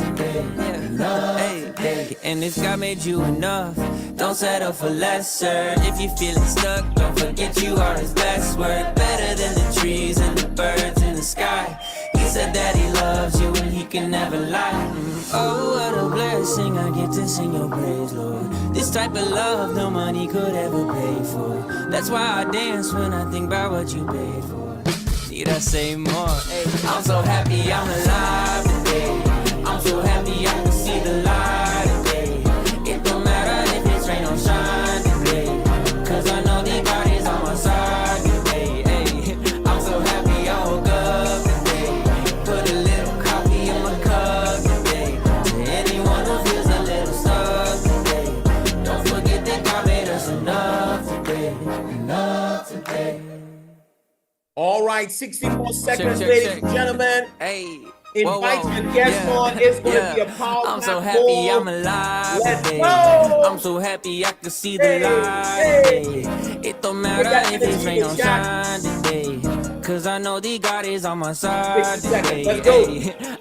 today. Enough today. And if God made you enough, don't settle for lesser. If you're feeling stuck, don't forget you are his best word. Better than the trees and the birds in the sky. He said that he loves you and he can never lie. Oh, what a blessing, I get to sing your praise, Lord. This type of love no money could ever pay for. That's why I dance when I think about what you paid for. Need I say more? Hey, I'm so happy I'm alive today. I'm so happy I can see the light today. It don't matter if it's rain or shine today, cause I know that God is on my side today. Hey, I'm so happy I woke up today. Put a little coffee in my cup today. To anyone who feels a little stuck today, don't forget that God made us enough today. Enough today. All right, 60 more seconds, ladies and gentlemen. Hey. Invite your guest on. It's going to be a power. I'm so happy I'm alive. Let's go. I'm so happy I can see the light. It don't matter if it's rain or shine today, cause I know the God is on my side today. Let's go.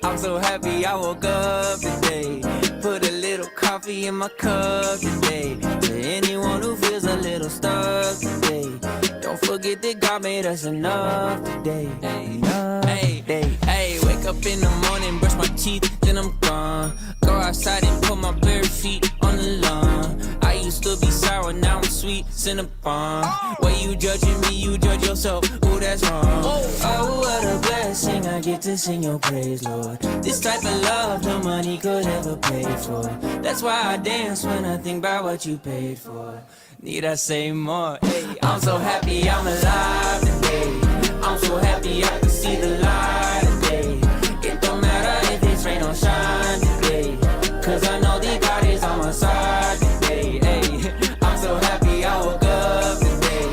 I'm so happy I woke up today. Put a little coffee in my cup today. To anyone who feels a little stuck today, don't forget that God made us enough today. Enough today. Hey, wake up in the morning, brush my teeth, then I'm gone. Go outside and put my bare feet on the lawn. I used to be sour, now I'm sweet, Cinnabon. When you judging me, you judge yourself. Ooh, that's wrong. Oh, what a blessing, I get to sing your praise, Lord. This type of love no money could ever pay for. That's why I dance when I think about what you paid for. Need I say more? Hey, I'm so happy I'm alive today. I'm so happy I can see the light today. It don't matter if it's rain or shine today, cause I know that God is on my side today. Hey, I'm so happy I woke up today.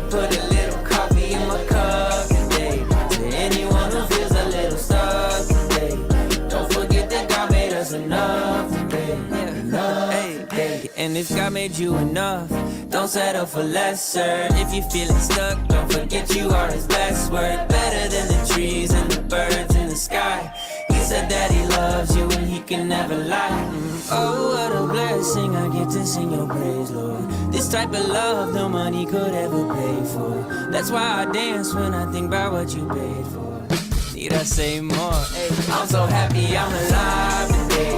Put a little coffee in my cup today. To anyone who feels a little stuck today, don't forget that God made us enough today. Enough today. And if God made you enough, don't settle for lesser. If you're feeling stuck, don't forget you are his best word. Better than the trees and the birds in the sky. He said that he loves you and he can never lie. Oh, what a blessing, I get to sing your praise, Lord. This type of love no money could ever pay for. That's why I dance when I think about what you paid for. Need I say more? Hey, I'm so happy I'm alive today.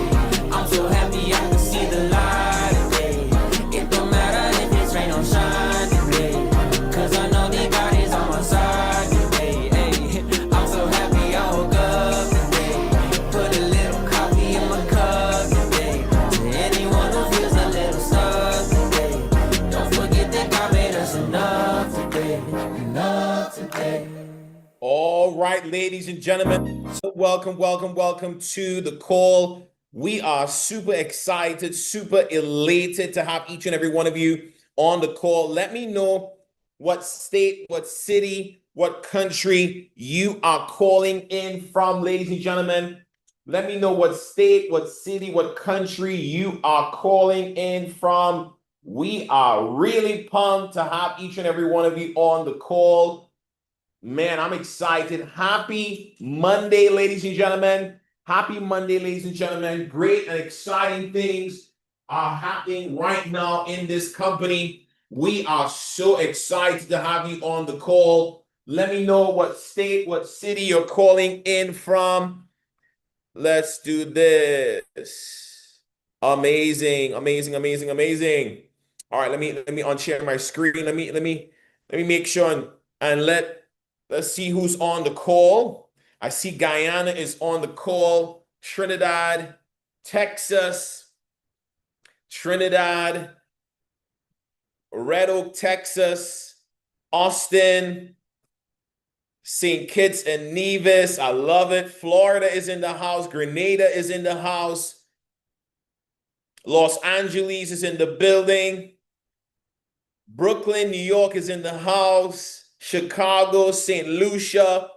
I'm so happy I can see the light today. It don't matter if it's rain or shine today, cause I know that God is on my side today. Hey, I'm so happy I woke up today. Put a little coffee in my cup today. To anyone who feels a little stuck today, don't forget that God made us enough today. Enough today. All right, ladies and gentlemen, so welcome to the call. We are super excited, super elated to have each and every one of you on the call. Let me know what state, what city, what country you are calling in from, ladies and gentlemen. Let me know what state, what city, what country you are calling in from. We are really pumped to have each and every one of you on the call. Man, I'm excited. Happy Monday, ladies and gentlemen. Happy Monday, ladies and gentlemen. Great and exciting things are happening right now in this company. We are so excited to have you on the call. Let me know what state, what city you're calling in from. Let's do this. Amazing. All right, let me unshare my screen. Let me make sure and let's see who's on the call. I see Guyana is on the call, Trinidad, Texas, Red Oak, Texas, Austin, St. Kitts and Nevis. I love it. Florida is in the house. Grenada is in the house. Los Angeles is in the building. Brooklyn, New York is in the house. Chicago, St. Lucia.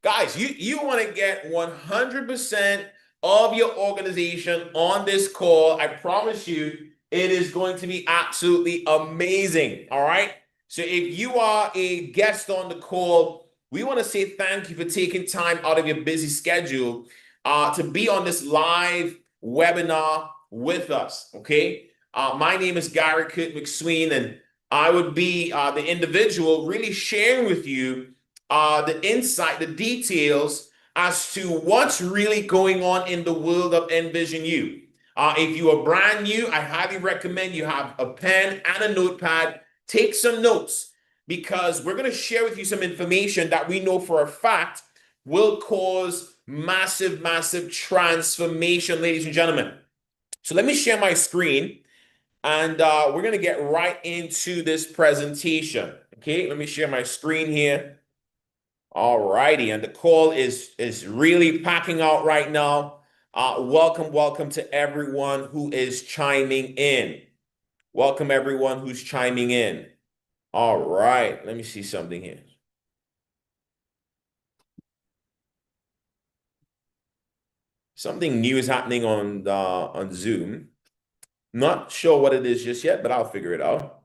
Guys, you want to get 100% of your organization on this call. I promise you, it is going to be absolutely amazing. All right. So if you are a guest on the call, we want to say thank you for taking time out of your busy schedule to be on this live webinar with us, okay? My name is Gary Kurt McSween, and I would be the individual really sharing with you the insight, the details as to what's really going on in the world of Envision You. If you are brand new, I highly recommend you have a pen and a notepad. Take some notes because we're going to share with you some information that we know for a fact will cause massive, massive transformation, ladies and gentlemen. So let me share my screen and we're going to get right into this presentation. Okay, let me share my screen here. All righty, and the call is really packing out right now. Welcome to everyone who is chiming in. Welcome everyone who's chiming in. All right, let me see something here. Something new is happening on Zoom. Not sure what it is just yet, but I'll figure it out.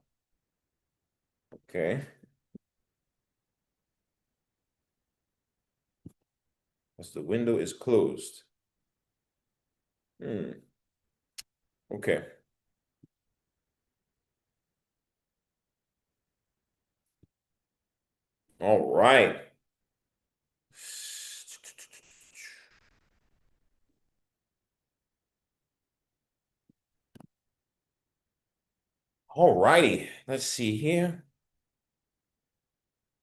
Okay. As the window is closed. Okay. All right. All righty. Let's see here.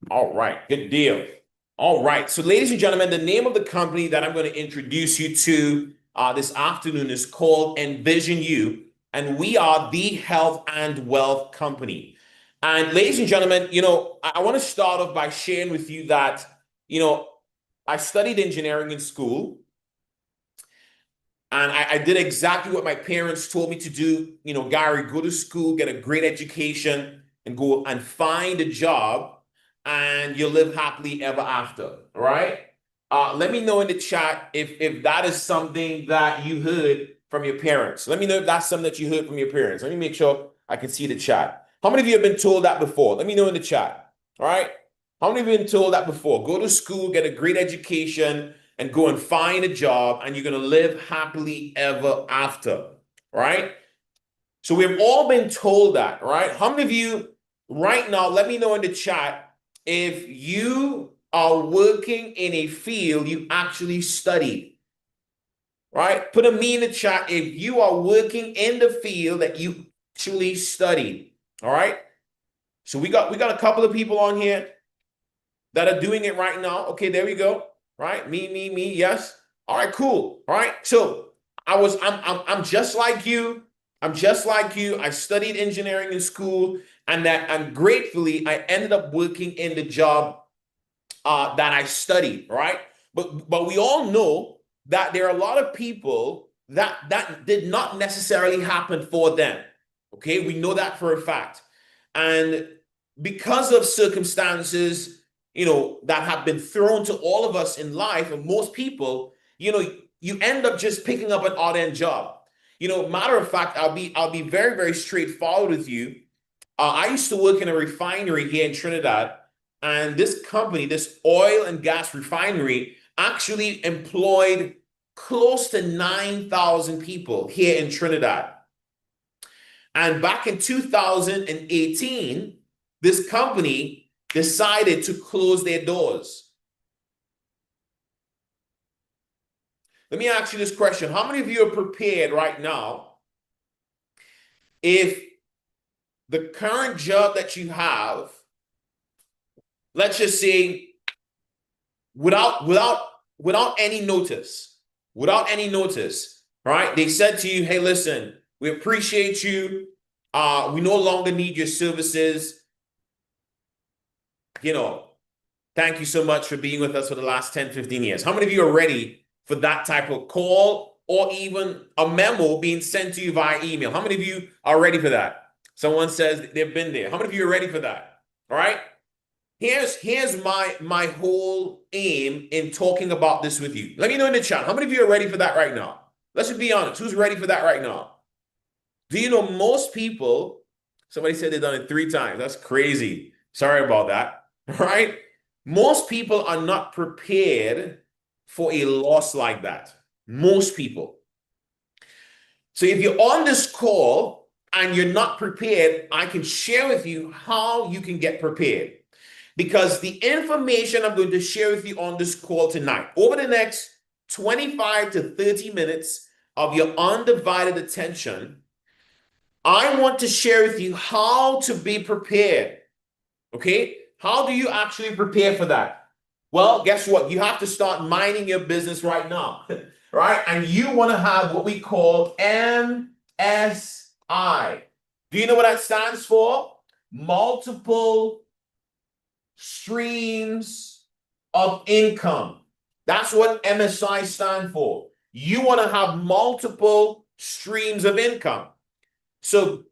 All right. Good deal. All right. So, ladies and gentlemen, the name of the company that I'm going to introduce you to this afternoon is called Envision You, and we are the health and wealth company. And ladies and gentlemen, I want to start off by sharing with you that, I studied engineering in school. And I did exactly what my parents told me to do. Gary, go to school, get a great education, and go and find a job, and you'll live happily ever after. All right? Let me know in the chat if that is something that you heard from your parents. Let me know if that's something that you heard from your parents. Let me make sure I can see the chat. How many of you have been told that before? Let me know in the chat. All right? How many of you have been told that before? Go to school, get a great education, and go and find a job, and you're going to live happily ever after, right? So we've all been told that, right? How many of you right now, let me know in the chat if you are working in a field you actually studied, right? Put a me in the chat if you are working in the field that you actually studied, all right? So we got a couple of people on here that are doing it right now. Okay, there we go. Right? Me, yes. All right, cool. All right. So I'm just like you. I'm just like you. I studied engineering in school, and gratefully I ended up working in the job that I studied, right? But we all know that there are a lot of people that did not necessarily happen for them. Okay, we know that for a fact. And because of circumstances that have been thrown to all of us in life, and most people, you end up just picking up an odd-end job. Matter of fact, I'll be very, very straightforward with you. I used to work in a refinery here in Trinidad, and this company, this oil and gas refinery, actually employed close to 9,000 people here in Trinidad. And back in 2018, this company decided to close their doors. Let me ask you this question. How many of you are prepared right now if the current job that you have, let's just say without any notice, right? They said to you, hey, listen, we appreciate you. We no longer need your services. Thank you so much for being with us for the last 10, 15 years. How many of you are ready for that type of call or even a memo being sent to you via email? How many of you are ready for that? Someone says they've been there. How many of you are ready for that? All right. Here's my whole aim in talking about this with you. Let me know in the chat. How many of you are ready for that right now? Let's just be honest. Who's ready for that right now? Do you know most people, somebody said they've done it 3 times. That's crazy. Sorry about that. Right? Most people are not prepared for a loss like that. Most people. So if you're on this call and you're not prepared, I can share with you how you can get prepared. Because the information I'm going to share with you on this call tonight, over the next 25 to 30 minutes of your undivided attention, I want to share with you how to be prepared. Okay? How do you actually prepare for that? Well, guess what? You have to start minding your business right now, right? And you want to have what we call MSI. Do you know what that stands for? Multiple streams of income. That's what MSI stands for. You want to have multiple streams of income. So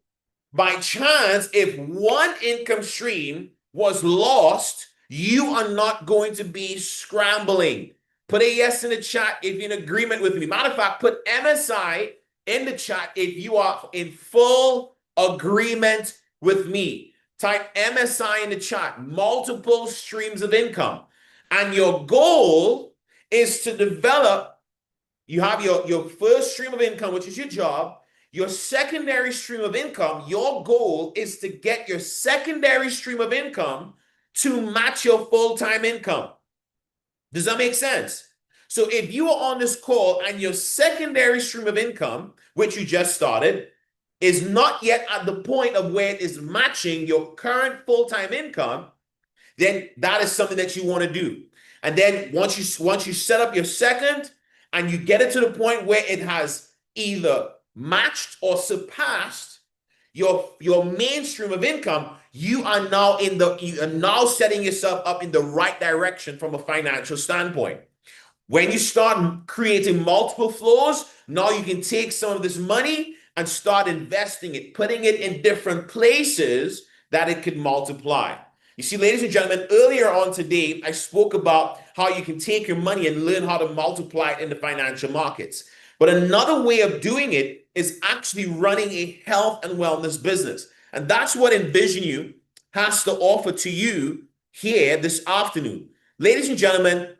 by chance, if one income stream was lost, you are not going to be scrambling. Put a yes in the chat if you're in agreement with me. Matter of fact, put MSI in the chat if you are in full agreement with me. Type MSI in the chat, multiple streams of income. And your goal is to develop, you have your first stream of income, which is your job. Your secondary stream of income, your goal is to get your secondary stream of income to match your full-time income. Does that make sense? So if you are on this call and your secondary stream of income, which you just started, is not yet at the point of where it is matching your current full-time income, then that is something that you want to do. And then once you set up your second and you get it to the point where it has either matched or surpassed your main stream of income, you are now setting yourself up in the right direction from a financial standpoint. When you start creating multiple flows, now you can take some of this money and start investing it, putting it in different places that it could multiply. You see, ladies and gentlemen, earlier on today, I spoke about how you can take your money and learn how to multiply it in the financial markets. But another way of doing it is actually running a health and wellness business. And that's what Envision You has to offer to you here this afternoon. Ladies and gentlemen,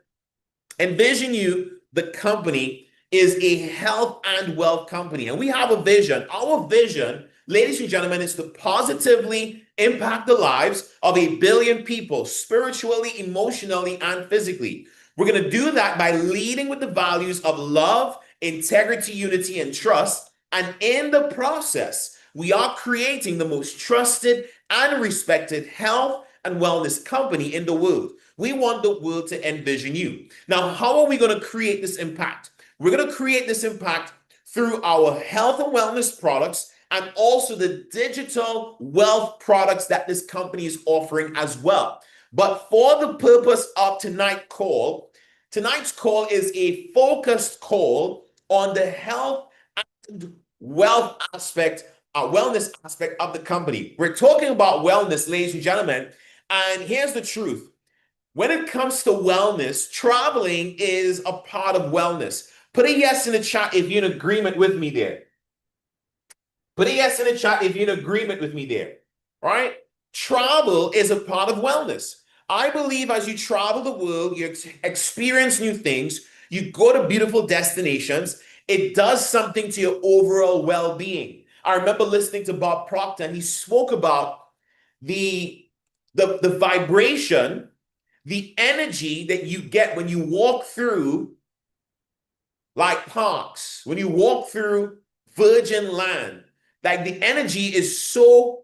Envision You, the company, is a health and wealth company. And we have a vision. Our vision, ladies and gentlemen, is to positively impact the lives of 1 billion people, spiritually, emotionally, and physically. We're going to do that by leading with the values of love, integrity, unity, and trust. And in the process, we are creating the most trusted and respected health and wellness company in the world. We want the world to envision you. Now, how are we going to create this impact? We're going to create this impact through our health and wellness products and also the digital wealth products that this company is offering as well. But for the purpose of tonight's call is a focused call on the health and wealth aspect, wellness aspect of the company. We're talking about wellness, ladies and gentlemen, and here's the truth. When it comes to wellness, traveling is a part of wellness. Put a yes in the chat if you're in agreement with me there. Put a yes in the chat if you're in agreement with me there. All right? Travel is a part of wellness. I believe as you travel the world, you experience new things, you go to beautiful destinations, it does something to your overall well-being. I remember listening to Bob Proctor, and he spoke about the vibration, the energy that you get when you walk through like parks, when you walk through virgin land. Like the energy is so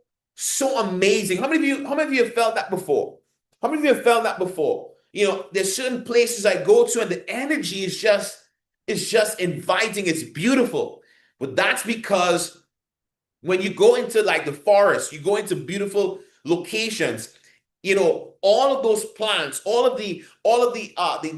amazing. How many of you have felt that before? How many of you have felt that before? You know, there's certain places I go to and the energy is just inviting. It's beautiful. But that's because when you go into like the forest, you go into beautiful locations, you know, all of those plants, all of the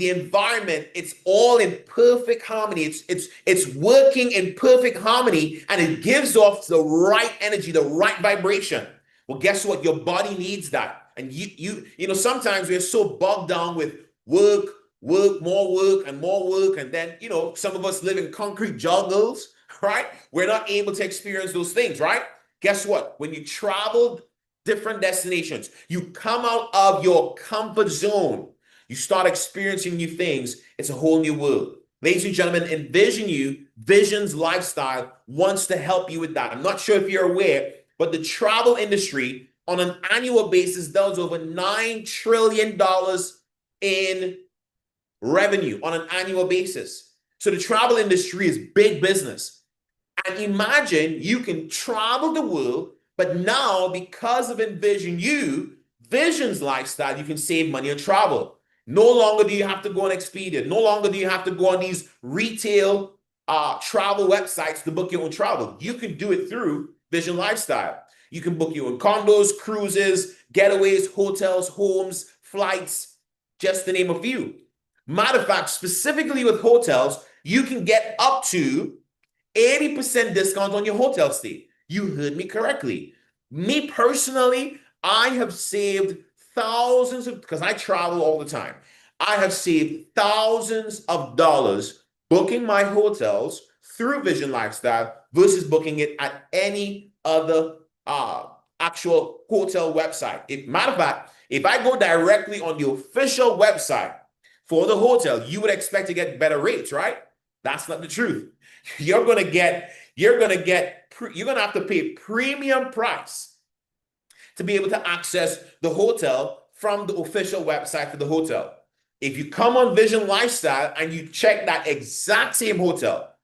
environment, it's all in perfect harmony. It's working in perfect harmony, and it gives off the right energy, the right vibration. Well, guess what? Your body needs that. And you know, sometimes we're so bogged down with work, more work, and more work. And then, you know, some of us live in concrete jungles, right? We're not able to experience those things, right? Guess what? When you travel different destinations, you come out of your comfort zone, you start experiencing new things. It's a whole new world. Ladies and gentlemen, Envision You, Visions Lifestyle wants to help you with that. I'm not sure if you're aware, but the travel industry on an annual basis does over $9 trillion in revenue on an annual basis. So the travel industry is big business. And imagine you can travel the world, but now because of Envision You, Visions Lifestyle, you can save money on travel. No longer do you have to go on Expedia. No longer do you have to go on these retail travel websites to book your own travel. You can do it through Vision Lifestyle. You can book your own condos, cruises, getaways, hotels, homes, flights, just to name a few. Matter of fact, specifically with hotels, you can get up to 80% discount on your hotel stay. You heard me correctly. Me personally, I have saved thousands of, because I travel all the time. I have saved thousands of dollars booking my hotels through Vision Lifestyle versus booking it at any other actual hotel website. Matter of fact, if I go directly on the official website for the hotel, you would expect to get better rates, right? That's not the truth. You're gonna have to pay premium price to be able to access the hotel from the official website for the hotel. If you come on Vision Lifestyle and you check that exact same hotel,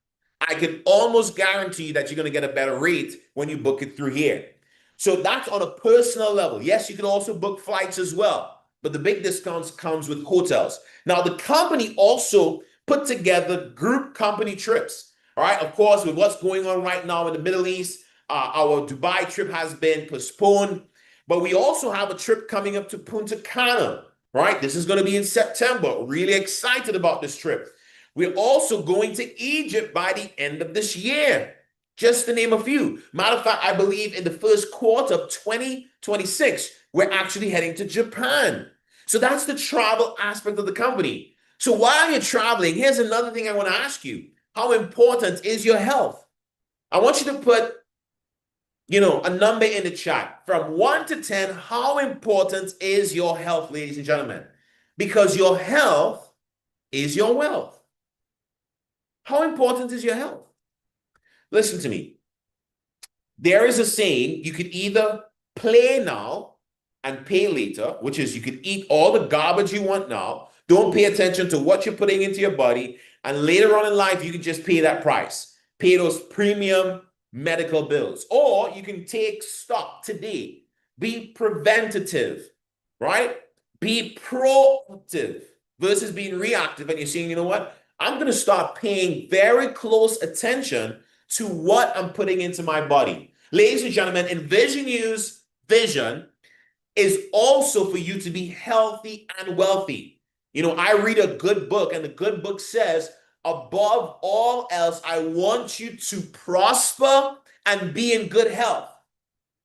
I can almost guarantee that you're going to get a better rate when you book it through here. So that's on a personal level. Yes, you can also book flights as well, but the big discounts comes with hotels. Now, the company also put together group company trips. All right, of course, with what's going on right now in the Middle East, our Dubai trip has been postponed, but we also have a trip coming up to Punta Cana, right? This is going to be in September. Really excited about this trip. We're also going to Egypt by the end of this year, just to name a few. Matter of fact, I believe in the first quarter of 2026, we're actually heading to Japan. So that's the travel aspect of the company. So while you're traveling, here's another thing I want to ask you. How important is your health? I want you to put, a number in the chat. From 1 to 10, how important is your health, ladies and gentlemen? Because your health is your wealth. How important is your health? Listen to me. There is a saying, you could either play now and pay later, which is you could eat all the garbage you want now, don't pay attention to what you're putting into your body, and later on in life, you can just pay that price. Pay those premium medical bills. Or you can take stock today. Be preventative, right? Be proactive versus being reactive. And you're saying, you know what? I'm going to start paying very close attention to what I'm putting into my body. Ladies and gentlemen, Envision You's vision is also for you to be healthy and wealthy. I read a good book, and the good book says, above all else, I want you to prosper and be in good health.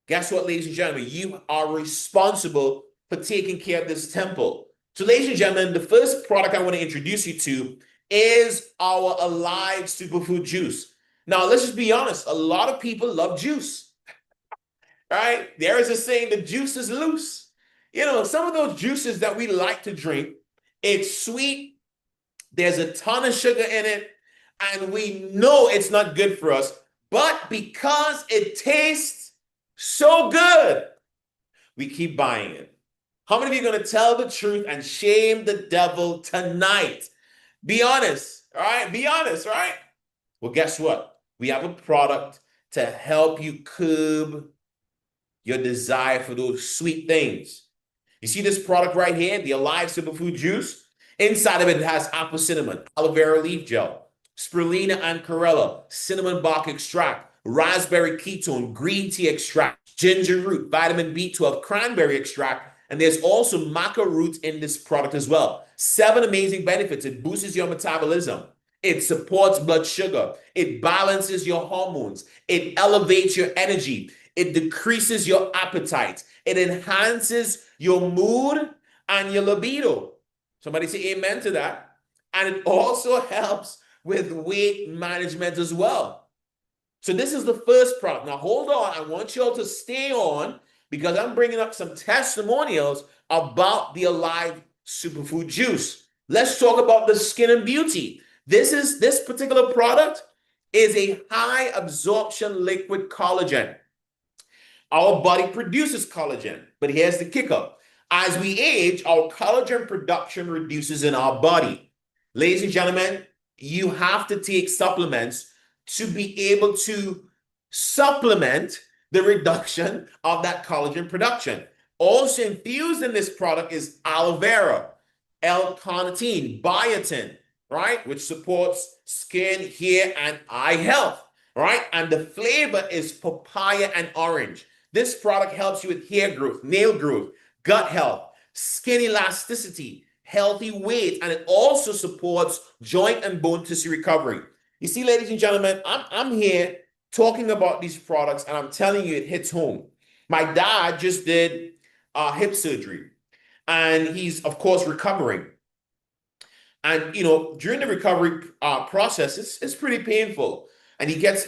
Guess what, ladies and gentlemen? You are responsible for taking care of this temple. So, ladies and gentlemen, the first product I want to introduce you to is our Alive Superfood Juice. Now, let's just be honest. A lot of people love juice, right? There is a saying, the juice is loose. Some of those juices that we like to drink, it's sweet. There's a ton of sugar in it, and we know it's not good for us. But because it tastes so good, we keep buying it. How many of you are going to tell the truth and shame the devil tonight? Be honest, all right? Be honest, right? Well, guess what? We have a product to help you curb your desire for those sweet things. You see this product right here, the Alive Superfood Juice? Inside of it, it has apple cinnamon, aloe vera leaf gel, spirulina and chlorella, cinnamon bark extract, raspberry ketone, green tea extract, ginger root, vitamin B12, cranberry extract, and there's also maca root in this product as well. 7 amazing benefits. It boosts your metabolism. It supports blood sugar. It balances your hormones. It elevates your energy. It decreases your appetite. It enhances your mood and your libido. Somebody say amen to that. And it also helps with weight management as well. So this is the first product. Now, hold on. I want you all to stay on because I'm bringing up some testimonials about the Alive Superfood Juice. Let's talk about the skin and beauty. This particular product is a high absorption liquid collagen. Our body produces collagen, but here's the kicker. As we age, our collagen production reduces in our body. Ladies and gentlemen, you have to take supplements to be able to supplement the reduction of that collagen production. Also infused in this product is aloe vera, L-carnitine, biotin, right? Which supports skin, hair, and eye health, right? And the flavor is papaya and orange. This product helps you with hair growth, nail growth, gut health, skin elasticity, healthy weight, and it also supports joint and bone tissue recovery. You see, ladies and gentlemen, I'm here talking about these products, and I'm telling you, it hits home. My dad just did hip surgery, and he's, of course, recovering. And, you know, during the recovery process, it's pretty painful. And he gets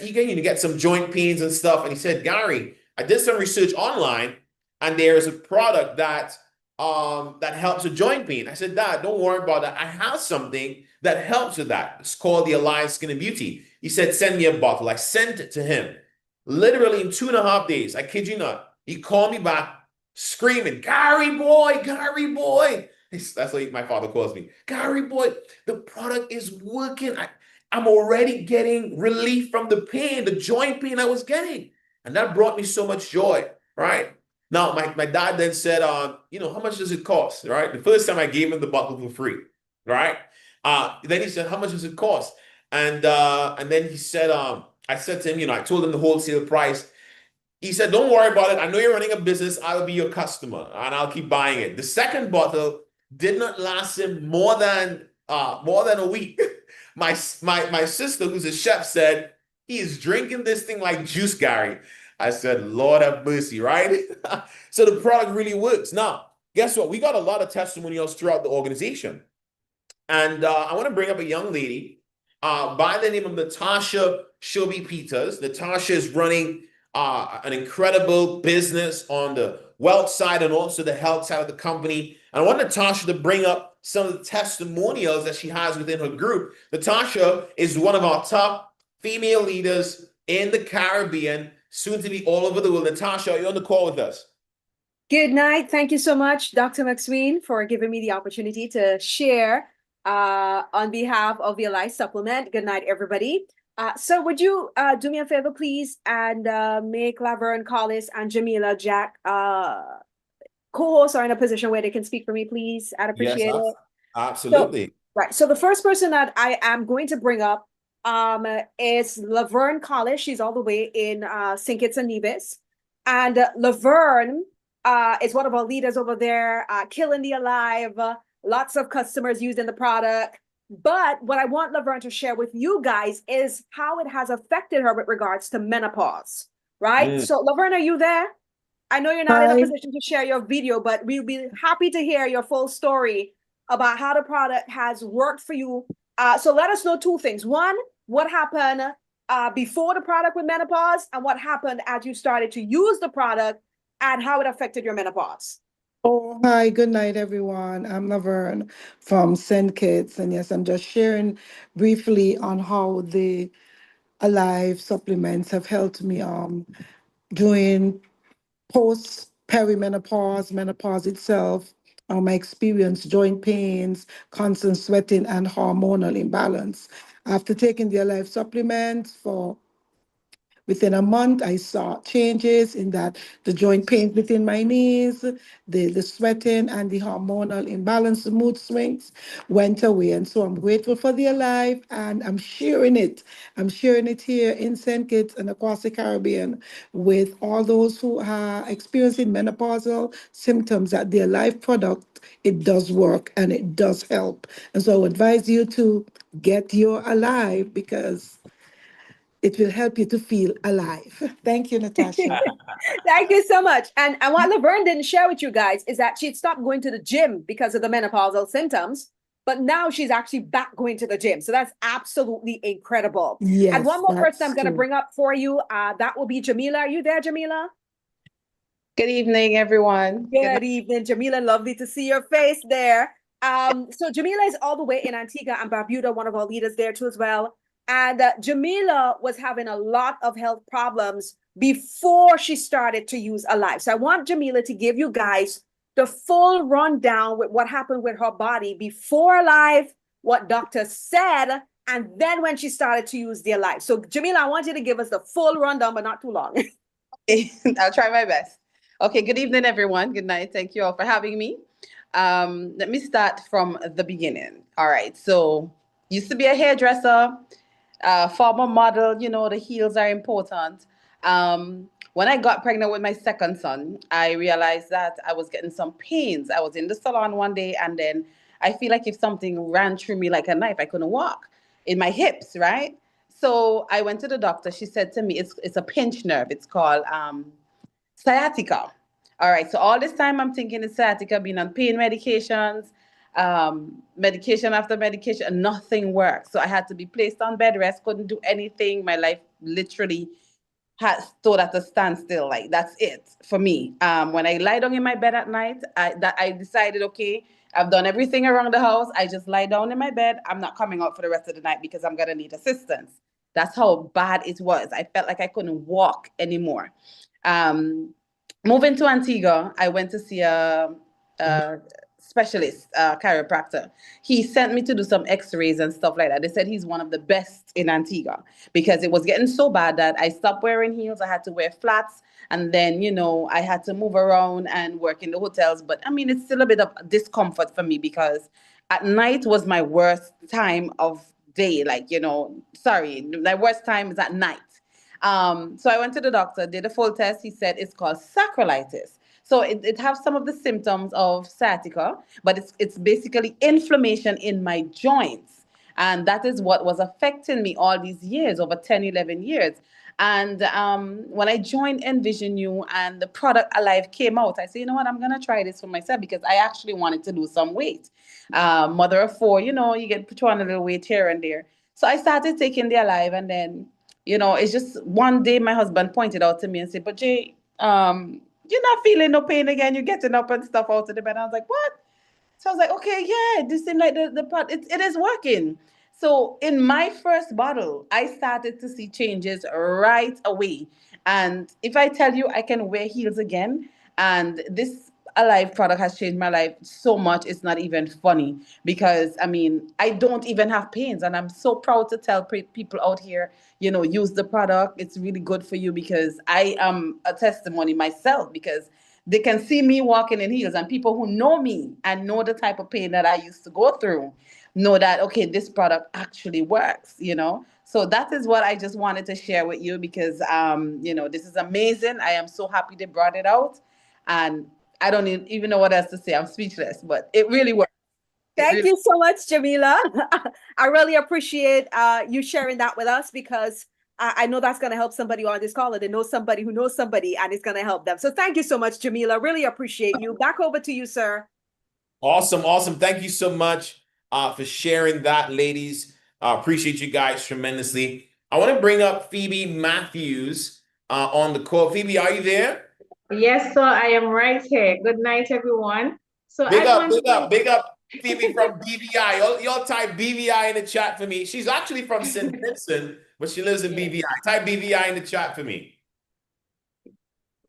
some joint pains and stuff. And he said, Gary, I did some research online, and there's a product that helps with joint pain. I said, Dad, don't worry about that. I have something that helps with that. It's called the Alliance Skin and Beauty. He said, send me a bottle. I sent it to him. Literally in 2.5 days, I kid you not, he called me back screaming, Gary boy, Gary boy. That's what my father calls me. Gary boy, the product is working. I'm already getting relief from the pain, the joint pain I was getting. And that brought me so much joy, right? Now, my dad then said, you know, how much does it cost, right? The first time I gave him the bottle for free, right? Then he said, how much does it cost? And then he said, I said to him, you know, I told him the wholesale price. He said, don't worry about it. I know you're running a business. I'll be your customer and I'll keep buying it. The second bottle did not last him more than a week. My sister, who's a chef, said, he is drinking this thing like juice, Gary. I said, Lord have mercy, right? So the product really works. Now, guess what? We got a lot of testimonials throughout the organization. And I want to bring up a young lady by the name of Natasha Shobi Peters. Natasha is running an incredible business on the wealth side and also the health side of the company. And I want Natasha to bring up some of the testimonials that she has within her group. Natasha is one of our top female leaders in the Caribbean, soon to be all over the world. Natasha, are you on the call with us? Good night. Thank you so much, Dr. McSween, for giving me the opportunity to share on behalf of the Life Supplement. Good night, everybody. So would you do me a favor, please, and make Laverne Collis and Jamila Jack co-hosts are in a position where they can speak for me, please? I'd appreciate it. Absolutely. So, right. So the first person that I am going to bring up is Laverne Collis. She's all the way in St. Kitts and Nevis. And Laverne is one of our leaders over there, Killing the Alive. Lots of customers using the product. But what I want Laverne to share with you guys is how it has affected her with regards to menopause, right? So Laverne, are you there? I know you're not in a position to share your video, but we'll be happy to hear your full story about how the product has worked for you. So let us know two things. One, what happened before the product with menopause, and what happened as you started to use the product and how it affected your menopause. Oh, hi, good night, everyone. I'm Laverne from St. Kitts, and yes, I'm just sharing briefly on how the Alive supplements have helped me during post-perimenopause, menopause itself. I experienced joint pains, constant sweating, and hormonal imbalance. After taking the Alive supplements within a month, I saw changes in that the joint pains within my knees, the sweating, and the hormonal imbalance, the mood swings went away. And so I'm grateful for the Alive, and I'm sharing it. I'm sharing it here in St. Kitts and across the Caribbean with all those who are experiencing menopausal symptoms, that the Alive product, it does work and it does help. And so I advise you to get your Alive because it will help you to feel alive. Thank you, Natasha. Thank you so much. And what Laverne didn't share with you guys is that she'd stopped going to the gym because of the menopausal symptoms, but now she's actually back going to the gym. So that's absolutely incredible. Yes, and one more person that's I'm going to true. bring up for you, that will be Jamila. Are you there, Jamila? Good evening, everyone. Good evening, Jamila. Lovely to see your face there. So Jamila is all the way in Antigua and Barbuda, one of our leaders there too as well. And Jamila was having a lot of health problems before she started to use Alive. So I want Jamila to give you guys the full rundown with what happened with her body before Alive, what doctor said, and then when she started to use the Alive. So Jamila, I want you to give us the full rundown, but not too long. I'll try my best. Okay, good evening, everyone. Good night. Thank you all for having me. Let me start from the beginning. All right, so used to be a hairdresser, former model, you know, the heels are important. When I got pregnant with my second son, I realized that I was getting some pains. I was in the salon one day, and then I feel like if something ran through me like a knife, I couldn't walk in my hips, right? So I went to the doctor. She said to me, it's a pinched nerve. It's called sciatica. All right. So all this time I'm thinking it's sciatica, being on pain medications, medication after medication, and nothing worked. So I had to be placed on bed rest, couldn't do anything. My life literally had stood at a standstill. Like that's it for me. When I lie down in my bed at night, I decided, okay, I've done everything around the house. I just lie down in my bed. I'm not coming out for the rest of the night because I'm gonna need assistance. That's how bad it was. I felt like I couldn't walk anymore. Moving to Antigua, I went to see a specialist, chiropractor. He sent me to do some x-rays and stuff like that. They said he's one of the best in Antigua because it was getting so bad that I stopped wearing heels. I had to wear flats. And then, you know, I had to move around and work in the hotels. But I mean, it's still a bit of discomfort for me because at night was my worst time of day. Like, you know, sorry, my worst time is at night. So I went to the doctor, did a full test. He said it's called sacroiliitis. So it has some of the symptoms of sciatica, but it's basically inflammation in my joints. And that is what was affecting me all these years, over 10, 11 years. And when I joined Envision You and the product Alive came out, I said, you know what, I'm going to try this for myself because I actually wanted to lose some weight. Mother of four, you know, you get put on a little weight here and there. So I started taking the Alive, and then, you know, it's just one day my husband pointed out to me and said, but Jay, you're not feeling no pain again. You're getting up and stuff out of the bed. I was like, what? So I was like, okay, yeah, this seemed like the part, it is working. So in my first bottle, I started to see changes right away. And if I tell you I can wear heels again, and this Alive product has changed my life so much, it's not even funny because I mean, I don't even have pains. And I'm so proud to tell people out here, you know, use the product. It's really good for you because I am a testimony myself because they can see me walking in heels, and people who know me and know the type of pain that I used to go through know that, okay, this product actually works, you know? So that is what I just wanted to share with you because, you know, this is amazing. I am so happy they brought it out. And I don't even know what else to say. I'm speechless, but it really works. Thank you so much, Jamila. I really appreciate you sharing that with us because I know that's going to help somebody on this call, or they know somebody who knows somebody, and it's going to help them. So thank you so much, Jamila. Really appreciate you. Back over to you, sir. Awesome. Awesome. Thank you so much for sharing that, ladies. Appreciate you guys tremendously. I want to bring up Phoebe Matthews on the call. Phoebe, are you there? Yes, sir, I am right here. Good night, everyone. So big up Phoebe from BVI. Y'all type BVI in the chat for me. She's actually from St. Vincent, but she lives in BVI. Type BVI in the chat for me.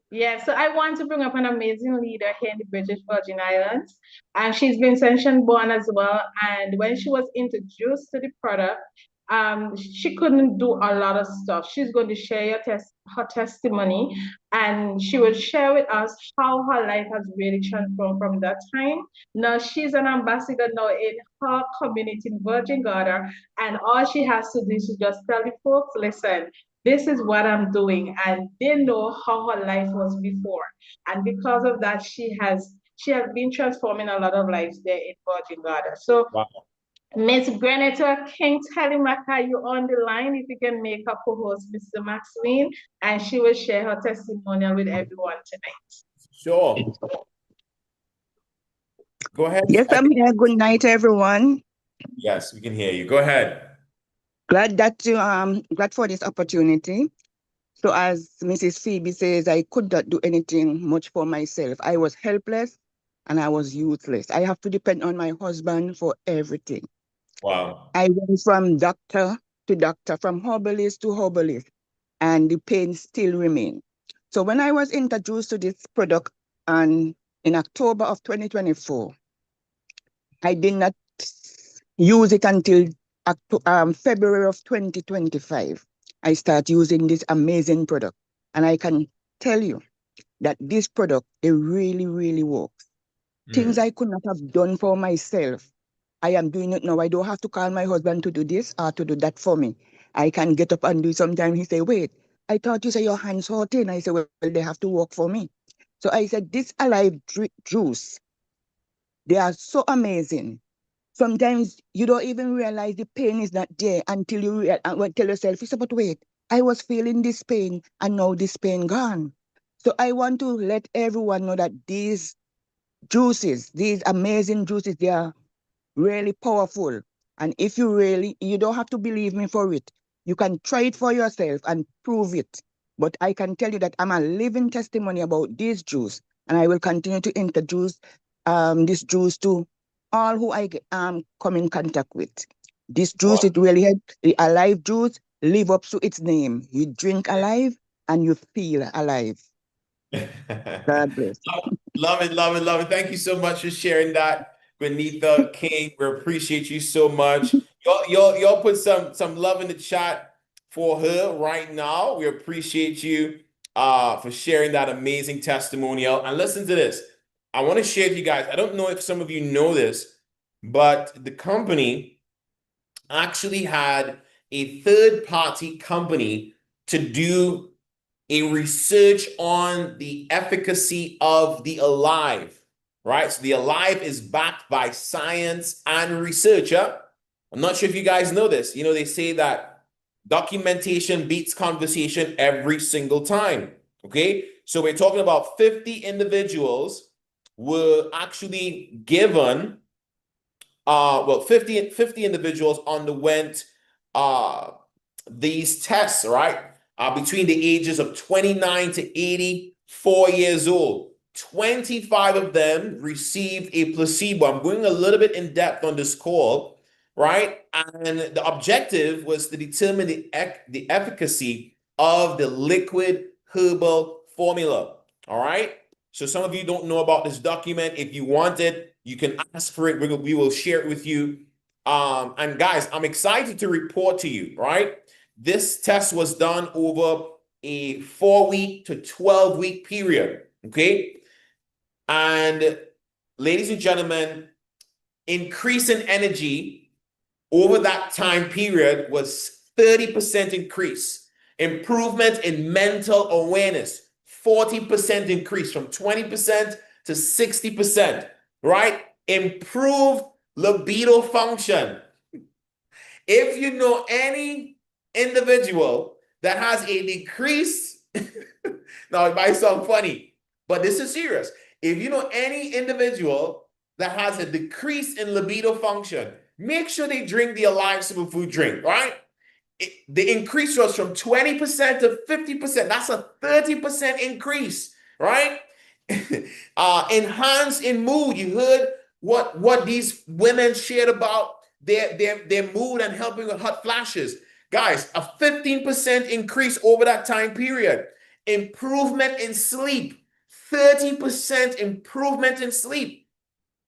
Yeah, so I want to bring up an amazing leader here in the British Virgin Islands, and she's been Vincentian born as well. And when she was introduced to the product, she couldn't do a lot of stuff. She's going to share her testimony, and she will share with us how her life has really transformed from that time. Now she's an ambassador now in her community in Virgin Gorda, and all she has to do is just tell the folks, listen, this is what I'm doing, and they know how her life was before. And because of that, she has been transforming a lot of lives there in Virgin Gorda. So wow. Ms. Grenetta King Telemaka, you on the line. If you can make her co-host, Mr. Maxine, and she will share her testimonial with everyone tonight. Sure. Go ahead. Yes, I'm here. Good night, everyone. Yes, we can hear you. Go ahead. Glad for this opportunity. So as Mrs. Phoebe says, I could not do anything much for myself. I was helpless. and I was useless. I have to depend on my husband for everything. Wow. I went from doctor to doctor, from herbalist to herbalist, and the pain still remained. So when I was introduced to this product in October of 2024, I did not use it until February of 2025. I start using this amazing product. And I can tell you that this product, it really, really works. Things I could not have done for myself, I am doing it now. I don't have to call my husband to do this or to do that for me. I can get up and do it. Sometimes he say, wait, I thought you say your hands hurting. I say, well, they have to work for me. So I said, this Alive juice, they are so amazing. Sometimes you don't even realize the pain is not there until you tell yourself, but wait, I was feeling this pain and now this pain gone. So I want to let everyone know that these juices, these amazing juices, they are really powerful. And if you don't have to believe me for it. You can try it for yourself and prove it. But I can tell you that I'm a living testimony about this juice, and I will continue to introduce this juice to all who I come in contact with. This juice, it really helps. The Alive juice live up to its name. You drink alive and you feel alive. God bless. Love it, love it, love it. Thank you so much for sharing that, Granitha King. We appreciate you so much. Y'all put some love in the chat for her right now. We appreciate you for sharing that amazing testimonial. And listen to this. I want to share with you guys. I don't know if some of you know this, but the company actually had a third-party company to do a research on the efficacy of the Alive, right? So the Alive is backed by science and research. I'm not sure if you guys know this. You know, they say that documentation beats conversation every single time, okay? So we're talking about 50 individuals were actually given, 50 individuals underwent these tests, right? Between the ages of 29 to 84 years old. 25 of them received a placebo. I'm going a little bit in depth on this call, right? And the objective was to determine the efficacy of the liquid herbal formula, all right? So some of you don't know about this document. If you want it, you can ask for it. We will share it with you. And guys, I'm excited to report to you, right? This test was done over a 4-week to 12-week period, okay? And ladies and gentlemen, increase in energy over that time period was 30% increase. Improvement in mental awareness, 40% increase from 20% to 60%, right? Improved libido function. If you know any individual that has a decrease, now it might sound funny, but this is serious. If you know any individual that has a decrease in libido function, make sure they drink the Alive Superfood drink, right? The increase was from 20% to 50%. That's a 30% increase, right? Enhance in mood. You heard what these women shared about their mood and helping with hot flashes. Guys, a 15% increase over that time period. Improvement in sleep. 30% improvement in sleep.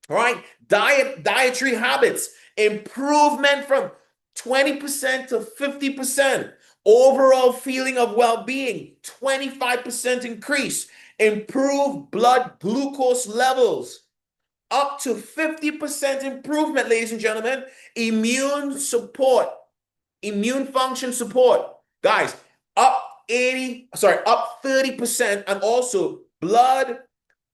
All right? Dietary habits. Improvement from 20% to 50%. Overall feeling of well-being. 25% increase. Improved blood glucose levels. Up to 50% improvement, ladies and gentlemen. Immune support. Immune function support, guys, up 30%, and also blood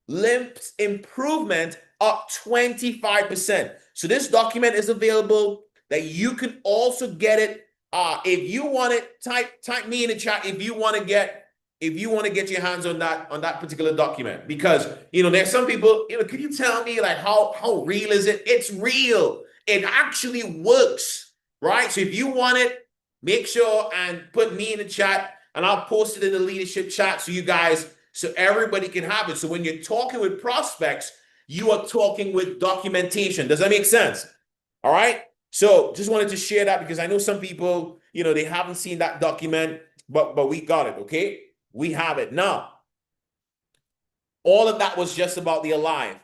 lymph improvement up 25%. So this document is available that you can also get it. If you want it, type me in the chat if you want to get your hands on that particular document, because there's some people, can you tell me like how real is it? It's real. It actually works. Right? So if you want it, make sure and put me in the chat, and I'll post it in the leadership chat so everybody can have it. So when you're talking with prospects, you are talking with documentation. Does that make sense? All right. So just wanted to share that because I know some people, you know, they haven't seen that document, but we got it. Okay. We have it now. All of that was just about the Alive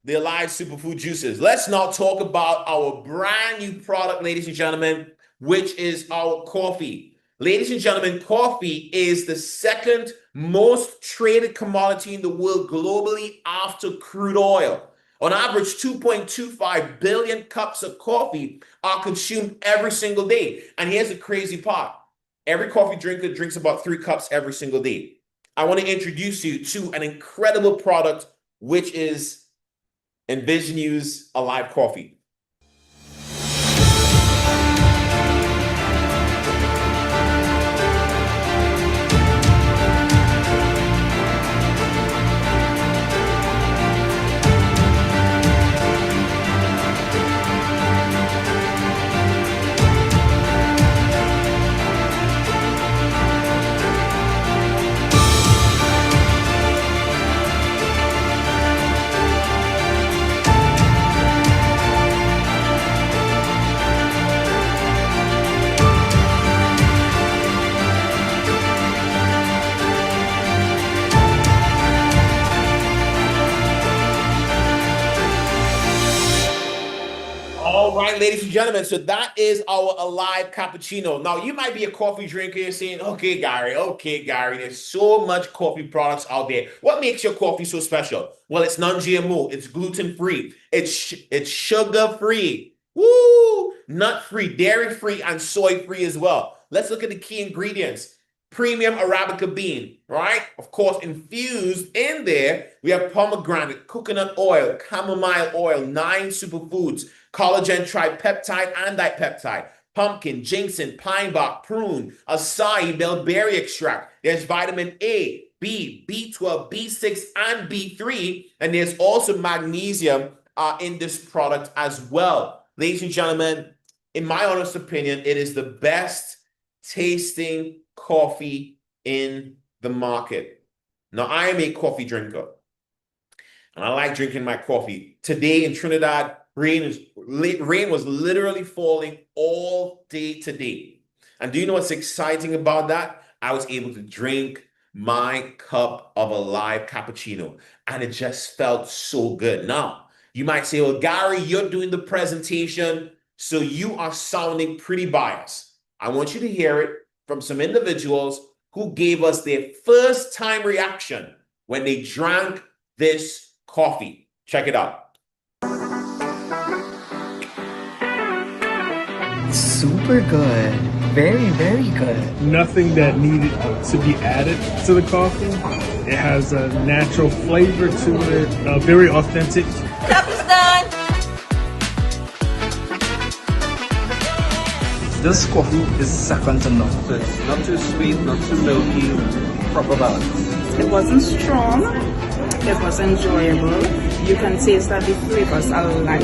Superfood Juices. Let's now talk about our brand new product, ladies and gentlemen, which is our coffee. Ladies and gentlemen, coffee is the second most traded commodity in the world globally after crude oil. On average, 2.25 billion cups of coffee are consumed every single day. And here's the crazy part. Every coffee drinker drinks about 3 cups every single day. I want to introduce you to an incredible product, which is Envisionews Alive Coffee. All right, ladies and gentlemen, so that is our Alive Cappuccino. Now, you might be a coffee drinker. You're saying, okay, Gary, there's so much coffee products out there. What makes your coffee so special? Well, it's non-GMO, it's gluten-free, it's sugar-free, woo, nut-free, dairy-free, and soy-free as well. Let's look at the key ingredients. Premium Arabica bean, right? Of course, infused in there, we have pomegranate, coconut oil, chamomile oil, 9 superfoods, collagen tripeptide and dipeptide, pumpkin, ginseng, pine bark, prune, acai, bilberry extract. There's vitamin A, B, B12, B6, and B3. And there's also magnesium in this product as well. Ladies and gentlemen, in my honest opinion, it is the best tasting coffee in the market. Now, I am a coffee drinker, and I like drinking my coffee. Today in Trinidad, rain was literally falling all day today. And do you know what's exciting about that? I was able to drink my cup of Alive cappuccino, and it just felt so good. Now, you might say, well, Gary, you're doing the presentation, so you are sounding pretty biased. I want you to hear it from some individuals who gave us their first time reaction when they drank this coffee. Check it out. Super good. Very, very good. Nothing that needed to be added to the coffee. It has a natural flavor to it, very authentic. Cup is done. This coffee is second to none. So it's not too sweet, not too milky, proper balance. It wasn't strong. It was enjoyable. You can taste that the flavors are light,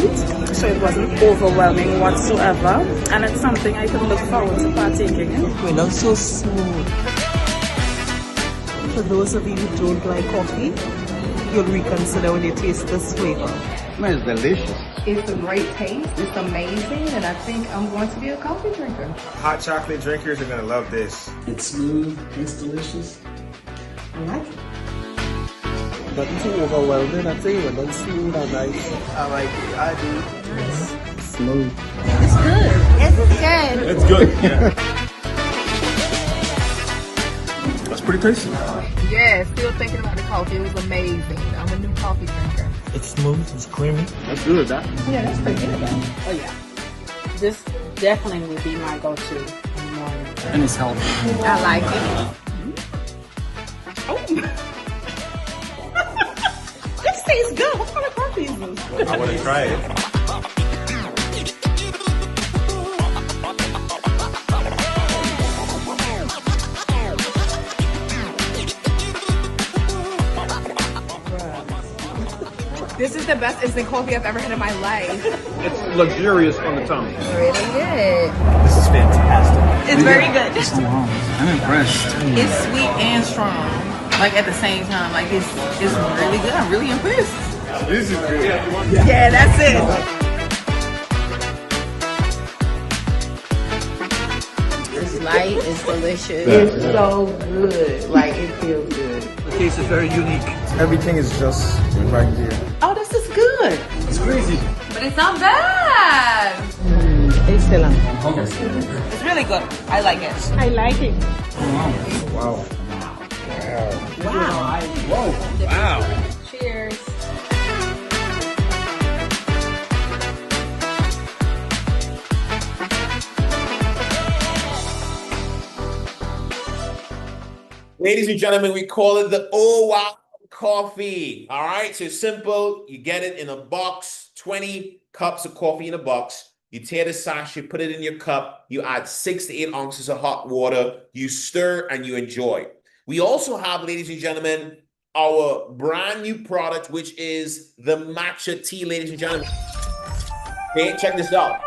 so it wasn't overwhelming whatsoever. And it's something I can look forward to partaking in. It looks so smooth. For those of you who don't like coffee, you'll reconsider when you taste this flavor. It's delicious. It's a great taste. It's amazing, and I think I'm going to be a coffee drinker. Hot chocolate drinkers are going to love this. It's smooth. It's delicious. I like it. Nothing too overwhelming. I tell you, not smooth and nice. I like it. I do. It's smooth. It's good. It's good. It's good, yeah. That's pretty tasty. Yeah, still thinking about the coffee. It was amazing. I'm a new coffee drinker. It's smooth. It's creamy. That's good, that. Yeah, that's pretty good. Oh yeah. This definitely would be my go-to in the morning. And it's healthy. I like it. Oh. This tastes good. What kind of coffee is this? I want to try it. This is the best instant coffee I've ever had in my life. It's luxurious on the tongue. Really good. This is fantastic. It's very good. I'm impressed. It's sweet and strong, like at the same time. Like it's really good. I'm really impressed. This is good. Yeah, that's it. It's light, it's delicious. It's so good. Like, it feels good. The taste is very unique. Everything is just right there. Oh, this is good. It's crazy. But it's not bad. Excellent. It's really good. I like it. I like it. Wow. Wow. Cheers. Ladies and gentlemen, we call it the Oh Wow Coffee. All right, so it's simple. You get it in a box, 20 cups of coffee in a box. You tear the sachet, put it in your cup. You add 6 to 8 ounces of hot water. You stir and you enjoy. We also have, ladies and gentlemen, our brand new product, which is the matcha tea, ladies and gentlemen. Okay, check this out.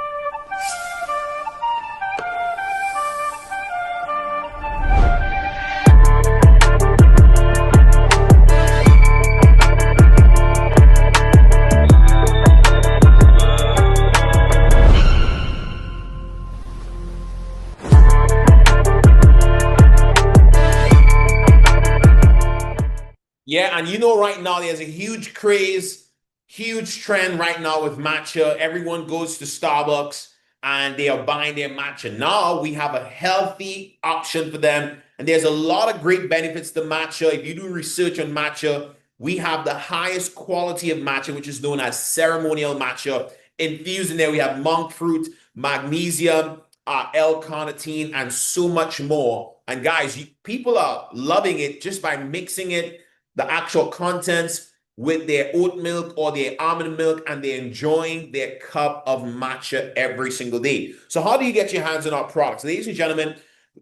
Yeah, and you know right now there's a huge craze, huge trend right now with matcha. Everyone goes to Starbucks and they are buying their matcha. Now we have a healthy option for them. And there's a lot of great benefits to matcha. If you do research on matcha, we have the highest quality of matcha, which is known as ceremonial matcha. Infused in there, we have monk fruit, magnesium, L-carnitine, and so much more. And guys, people are loving it just by mixing it, the actual contents, with their oat milk or their almond milk, and they're enjoying their cup of matcha every single day. So how do you get your hands on our products? Ladies and gentlemen,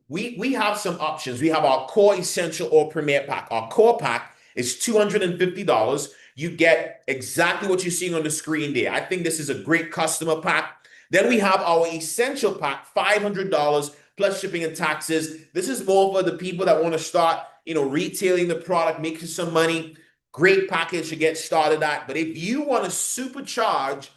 we have some options. We have our Core Essential or Premier Pack. Our Core Pack is $250. You get exactly what you're seeing on the screen there. I think this is a great customer pack. Then we have our Essential Pack, $500 plus shipping and taxes. This is more for the people that want to start, retailing the product, making some money. Great package to get started at. But if you want to supercharge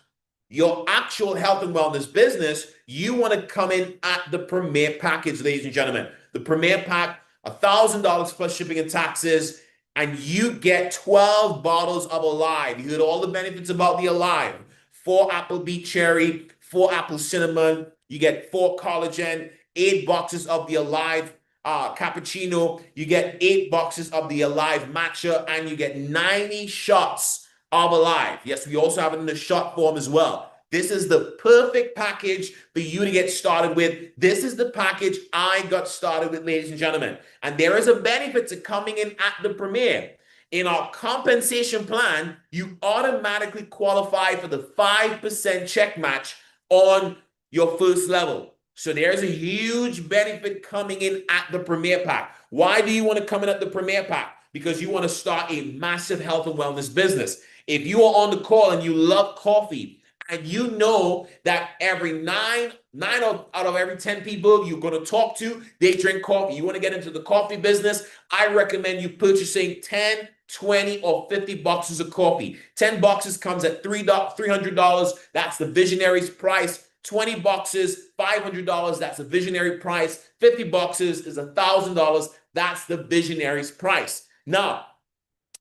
your actual health and wellness business, you want to come in at the Premier Package, ladies and gentlemen. The Premier Pack, $1,000 plus shipping and taxes, and you get 12 bottles of Alive. You heard all the benefits about the Alive. 4 apple beet cherry, 4 apple cinnamon. You get 4 collagen, 8 boxes of the Alive cappuccino. You get 8 boxes of the Alive matcha, and you get 90 shots of Alive. Yes, we also have it in the shot form as well. This is the perfect package for you to get started with. This is the package I got started with, ladies and gentlemen. And there is a benefit to coming in at the Premier. In our compensation plan, you automatically qualify for the 5% check match on your first level. So there's a huge benefit coming in at the Premier Pack. Why do you want to come in at the Premier Pack? Because you want to start a massive health and wellness business. If you are on the call and you love coffee, and you know that every nine out of every 10 people you're going to talk to, they drink coffee. You want to get into the coffee business, I recommend you purchasing 10, 20, or 50 boxes of coffee. 10 boxes comes at $300. That's the Visionary's price. 20 boxes, $500. That's the Visionary price. 50 boxes is $1,000. That's the Visionary's price. Now,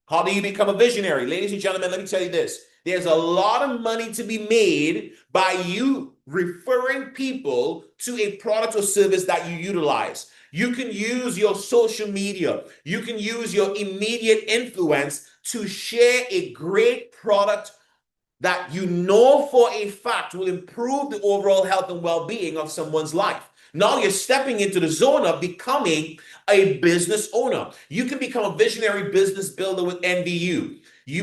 how do you become a visionary? Ladies and gentlemen, let me tell you this. There's a lot of money to be made by you referring people to a product or service that you utilize. You can use your social media. You can use your immediate influence to share a great product that you know for a fact will improve the overall health and well-being of someone's life. Now you're stepping into the zone of becoming a business owner. You can become a visionary business builder with NVU.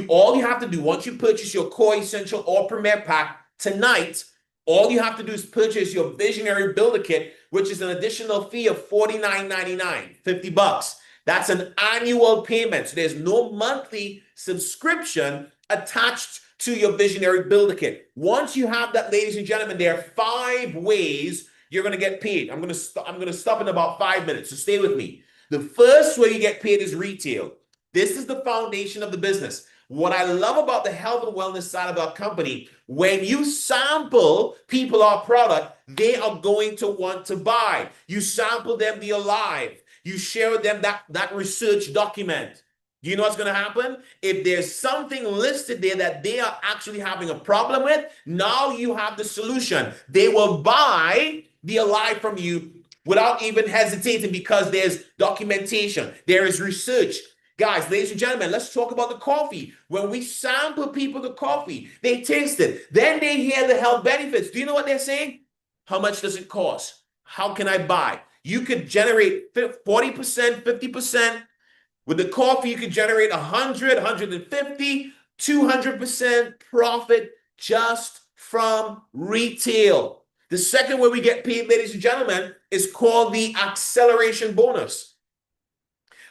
All you have to do, once you purchase your Core Essential or Premier Pack tonight, all you have to do is purchase your Visionary Builder Kit, which is an additional fee of $49.99, $50. That's an annual payment. So there's no monthly subscription attached to your Visionary Builder Kit. Once you have that, ladies and gentlemen, there are 5 ways you're going to get paid. I'm going to stop in about 5 minutes, so stay with me. The first way you get paid is retail. This is the foundation of the business. What I love about the health and wellness side of our company, when you sample people our product, they are going to want to buy. You sample them the Alive. You share with them that research document. You know what's going to happen? If there's something listed there that they are actually having a problem with, now you have the solution. They will buy the Alive from you without even hesitating because there's documentation, there is research. Guys, ladies and gentlemen, let's talk about the coffee. When we sample people the coffee, they taste it. Then they hear the health benefits. Do you know what they're saying? How much does it cost? How can I buy? You could generate 40%, 50%. With the coffee, you could generate 100, 150, 200% profit just from retail. The second way we get paid, ladies and gentlemen, is called the acceleration bonus.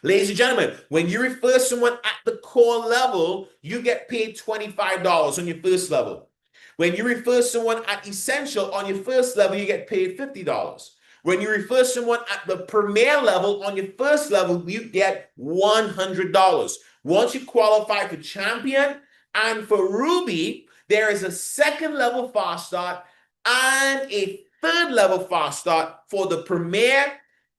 Ladies and gentlemen, when you refer someone at the core level, you get paid $25 on your first level. When you refer someone at essential on your first level, you get paid $50. When you refer someone at the premier level on your first level, you get $100. Once you qualify for champion and for Ruby, there is a second level fast start and a third level fast start for the premier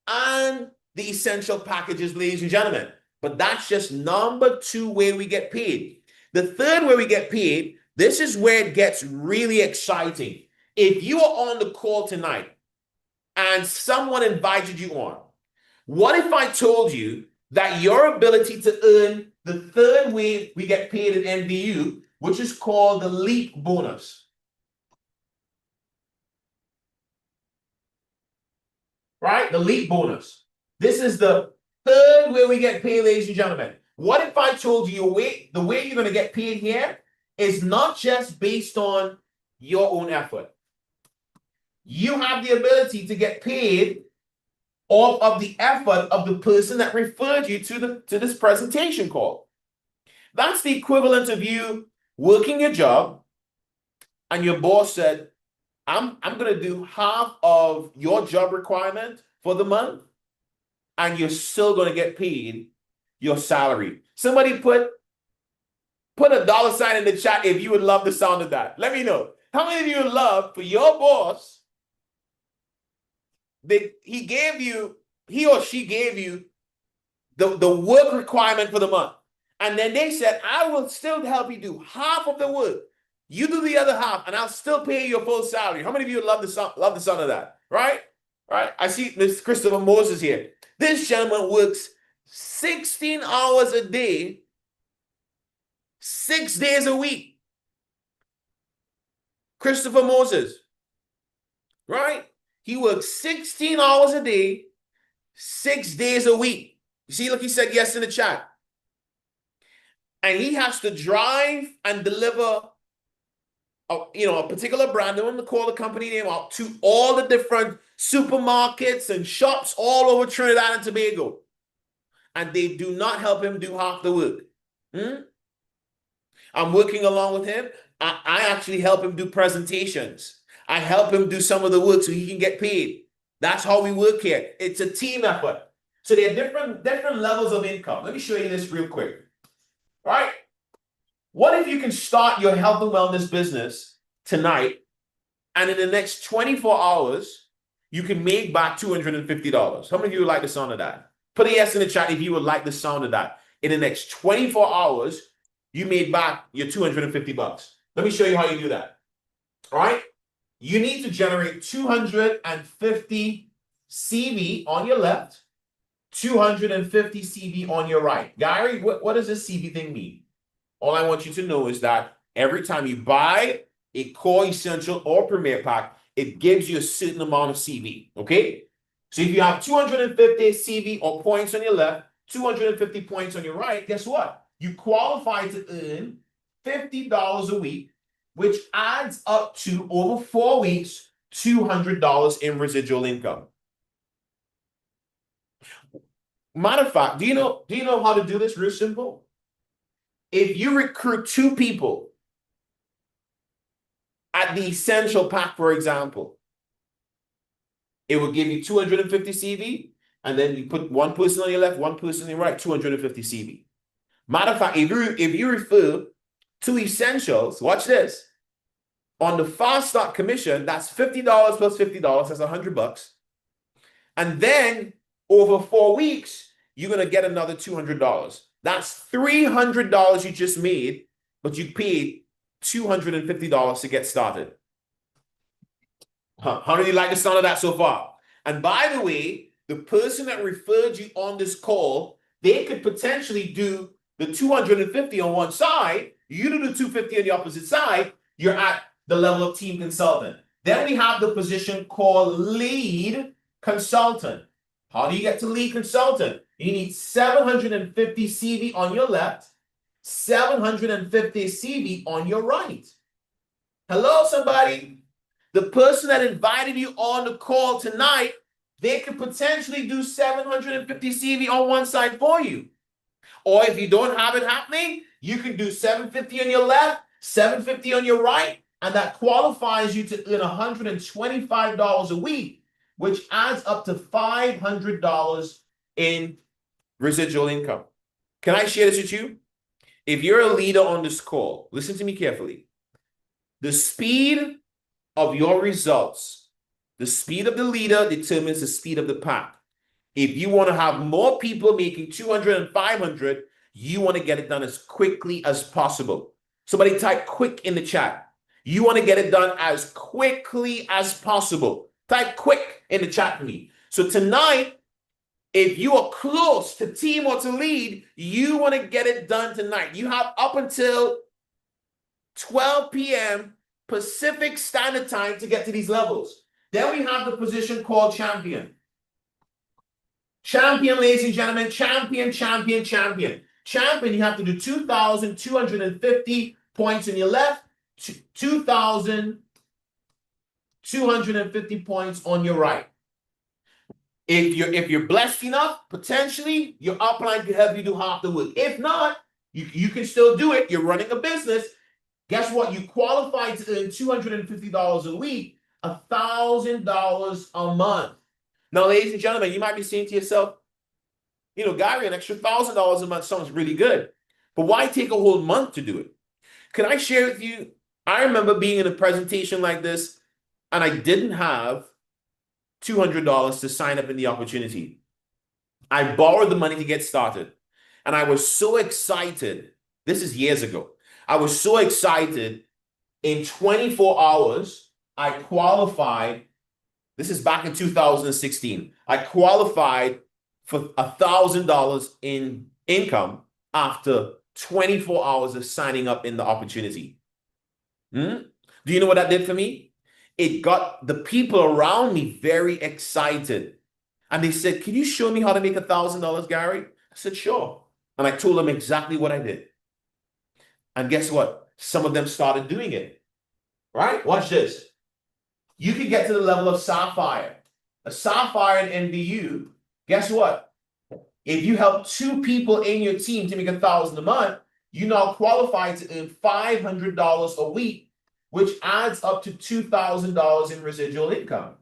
and the essential packages, ladies and gentlemen. But that's just number 2 way we get paid. The third way we get paid, this is where it gets really exciting. If you are on the call tonight and someone invited you on, what if I told you that your ability to earn the third way we get paid at NVU, which is called the LEAP bonus? Right? The LEAP bonus. This is the third way we get paid, ladies and gentlemen. What if I told you the way you're going to get paid here is not just based on your own effort. You have the ability to get paid off of the effort of the person that referred you to this presentation call. That's the equivalent of you working your job and your boss said, I'm going to do half of your job requirement for the month and you're still going to get paid your salary. Somebody put a $ in the chat if you would love the sound of that. Let me know. How many of you would love for your boss that he or she gave you the work requirement for the month. And then they said, I will still help you do half of the work. You do the other half, and I'll still pay you your full salary. How many of you love the sound of that? Right? Right? I see Mr. Christopher Moses here. This gentleman works 16 hours a day, 6 days a week. Christopher Moses. Right? He works 16 hours a day, 6 days a week. You see, look, he said yes in the chat. And he has to drive and deliver a particular brand, I want to call the company name out, to all the different supermarkets and shops all over Trinidad and Tobago. And they do not help him do half the work. I'm working along with him. I actually help him do presentations. I help him do some of the work so he can get paid. That's how we work here. It's a team effort. So there are different levels of income. Let me show you this real quick. All right? What if you can start your health and wellness business tonight, and in the next 24 hours, you can make back $250? How many of you would like the sound of that? Put a yes in the chat if you would like the sound of that. In the next 24 hours, you made back your $250. Let me show you how you do that. All right? You need to generate 250 CV on your left, 250 CV on your right. Gary, what does this CV thing mean? All I want you to know is that every time you buy a core, essential, or premier pack, it gives you a certain amount of CV, okay? So if you have 250 CV or points on your left, 250 points on your right, guess what? You qualify to earn $50 a week, which adds up to, over 4 weeks, $200 in residual income. Matter of fact, do you know how to do this? Real simple. If you recruit 2 people at the essential pack, for example, it will give you 250 CV, and then you put one person on your left, one person on your right, 250 CV. Matter of fact, if you refer to Essentials, watch this. On the Fast Start commission, that's $50 plus $50. That's $100. And then over 4 weeks, you're going to get another $200. That's $300 you just made, but you paid $250 to get started. How do you like the sound of that so far? And by the way, the person that referred you on this call, they could potentially do the 250 on one side, you do the 250 on the opposite side, you're at the level of team consultant. Then we have the position called lead consultant. How do you get to lead consultant? You need 750 CV on your left, 750 CV on your right. Hello, somebody. The person that invited you on the call tonight, they could potentially do 750 CV on one side for you. Or if you don't have it happening, you can do 750 on your left, 750 on your right, and that qualifies you to earn $125 a week, which adds up to $500 in residual income. Can I share this with you? If you're a leader on this call, listen to me carefully. The speed of your results, the speed of the leader determines the speed of the pack. If you want to have more people making 200 and 500, you want to get it done as quickly as possible. Somebody type quick in the chat. You want to get it done as quickly as possible. Type quick in the chat for me. So tonight, if you are close to team or to lead, you want to get it done tonight. You have up until 12 p.m. Pacific Standard Time to get to these levels. Then we have the position called champion. Champion, ladies and gentlemen, champion, champion, champion. Champion, you have to do 2,250 points on your left, 2,250 points on your right. If you're blessed enough, potentially your upline can help you do half the work. If not, you can still do it. You're running a business. Guess what? You qualify to earn $250 a week, $1,000 a month. Now, ladies and gentlemen, you might be saying to yourself, you know, Gary, an extra $1,000 a month sounds really good, but why take a whole month to do it? Can I share with you? I remember being in a presentation like this, and I didn't have $200 to sign up in the opportunity. I borrowed the money to get started, and I was so excited. This is years ago. I was so excited. In 24 hours, I qualified. This is back in 2016. I qualified for $1,000 in income after 24 hours of signing up in the opportunity. Do you know what that did for me? It got the people around me very excited. And they said, can you show me how to make $1,000, Gary? I said, sure. And I told them exactly what I did. And guess what? Some of them started doing it. Right? Watch this. You can get to the level of Sapphire. A Sapphire in NVU, guess what? If you help 2 people in your team to make $1,000 a month, you now qualify to earn $500 a week, which adds up to $2,000 in residual income.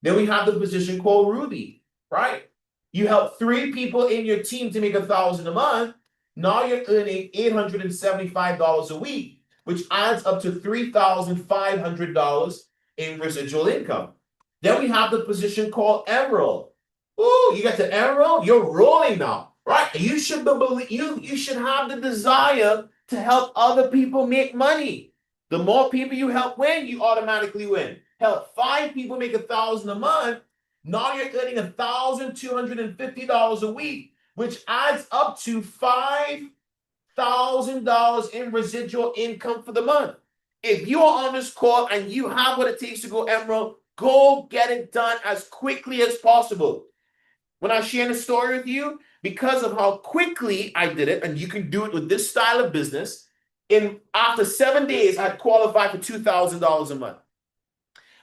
Then we have the position called Ruby, right? You help 3 people in your team to make $1,000 a month. Now you're earning $875 a week, which adds up to $3,500 in residual income. Then we have the position called Emerald. Ooh, you got to Emerald, you're rolling now, right? You should believe you should have the desire to help other people make money. The more people you help win, you automatically win. Help 5 people make $1,000 a month. Now you're earning $1,250 a week, which adds up to $5,000 in residual income for the month. If you are on this call and you have what it takes to go Emerald, go get it done as quickly as possible. When I share the story with you, because of how quickly I did it, and you can do it with this style of business, after 7 days, I qualified for $2,000 a month.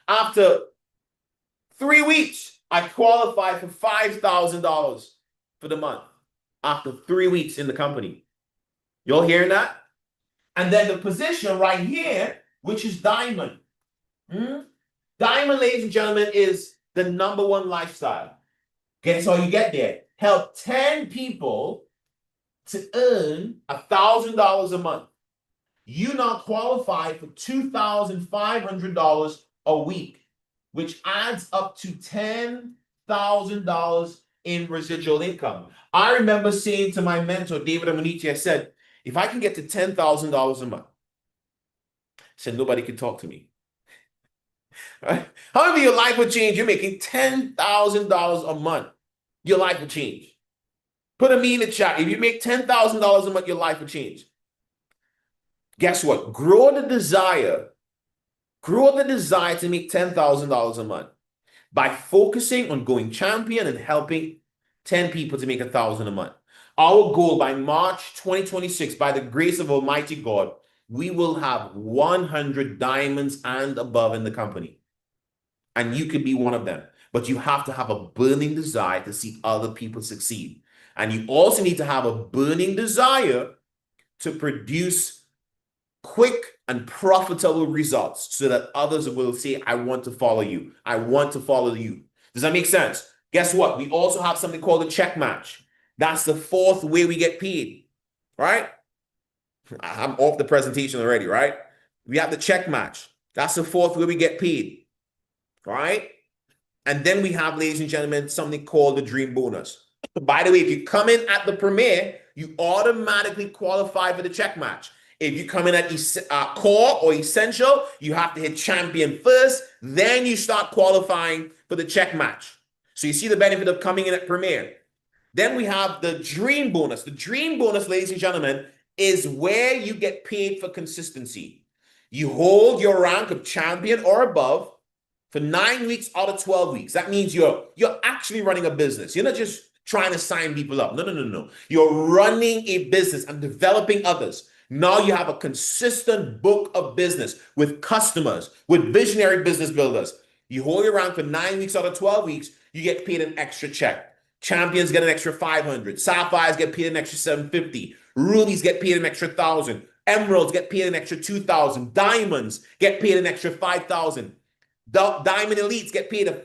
After 3 weeks, I qualified for $5,000 for the month. After 3 weeks in the company. Y'all hearing that? And then the position right here, which is Diamond. Diamond, ladies and gentlemen, is the #1 lifestyle. Guess how you get there? Help 10 people to earn $1,000 a month. You now qualify for $2,500 a week, which adds up to $10,000 in residual income. I remember saying to my mentor, David Amanichi, I said, if I can get to $10,000 a month, I said, nobody can talk to me. Right? However, your life will change. You're making $10,000 a month. Your life will change. Put a me in the chat. If you make $10,000 a month, your life will change. Guess what? Grow the desire to make $10,000 a month by focusing on going champion and helping 10 people to make $1,000 a month. Our goal by March 2026, by the grace of Almighty God, we will have 100 diamonds and above in the company. And you could be one of them. But you have to have a burning desire to see other people succeed. And you also need to have a burning desire to produce quick and profitable results so that others will say, I want to follow you. I want to follow you. Does that make sense? Guess what? We also have something called a check match. That's the fourth way we get paid, right? I'm off the presentation already, right? We have the check match. That's the fourth way we get paid, right? And then we have, ladies and gentlemen, something called the dream bonus. By the way, if you come in at the premiere, you automatically qualify for the check match. If you come in at core or essential, you have to hit champion first, then you start qualifying for the check match. So you see the benefit of coming in at premiere. Then we have the dream bonus. The dream bonus, ladies and gentlemen, is where you get paid for consistency. You hold your rank of champion or above for 9 weeks out of 12 weeks. That means you're actually running a business. You're not just trying to sign people up. No. You're running a business and developing others. Now you have a consistent book of business with customers, with visionary business builders. You hold your rank for 9 weeks out of 12 weeks, you get paid an extra check. Champions get an extra 500. Sapphires get paid an extra 750. Rubies get paid an extra 1,000. Emeralds get paid an extra 2,000. Diamonds get paid an extra 5,000. Diamond Elites get paid a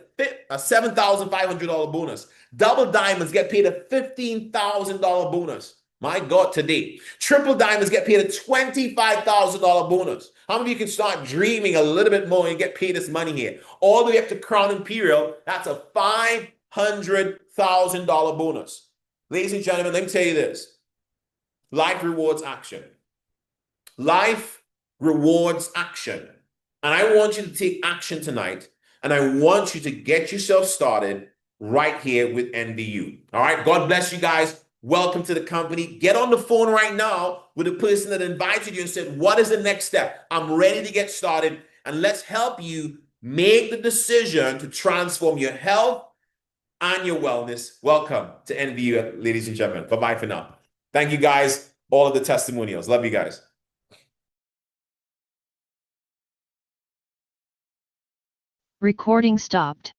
$7,500 bonus. Double Diamonds get paid a $15,000 bonus. My God, today. Triple Diamonds get paid a $25,000 bonus. How many of you can start dreaming a little bit more and get paid this money here? All the way up to Crown Imperial, that's a $500,000 bonus. Ladies and gentlemen, let me tell you this. Life rewards action. Life rewards action. And I want you to take action tonight. And I want you to get yourself started right here with NVU. All right. God bless you guys. Welcome to the company. Get on the phone right now with the person that invited you and said, what is the next step? I'm ready to get started. And let's help you make the decision to transform your health and your wellness. Welcome to NVU, ladies and gentlemen. Bye-bye for now. Thank you guys. All of the testimonials. Love you guys. Recording stopped.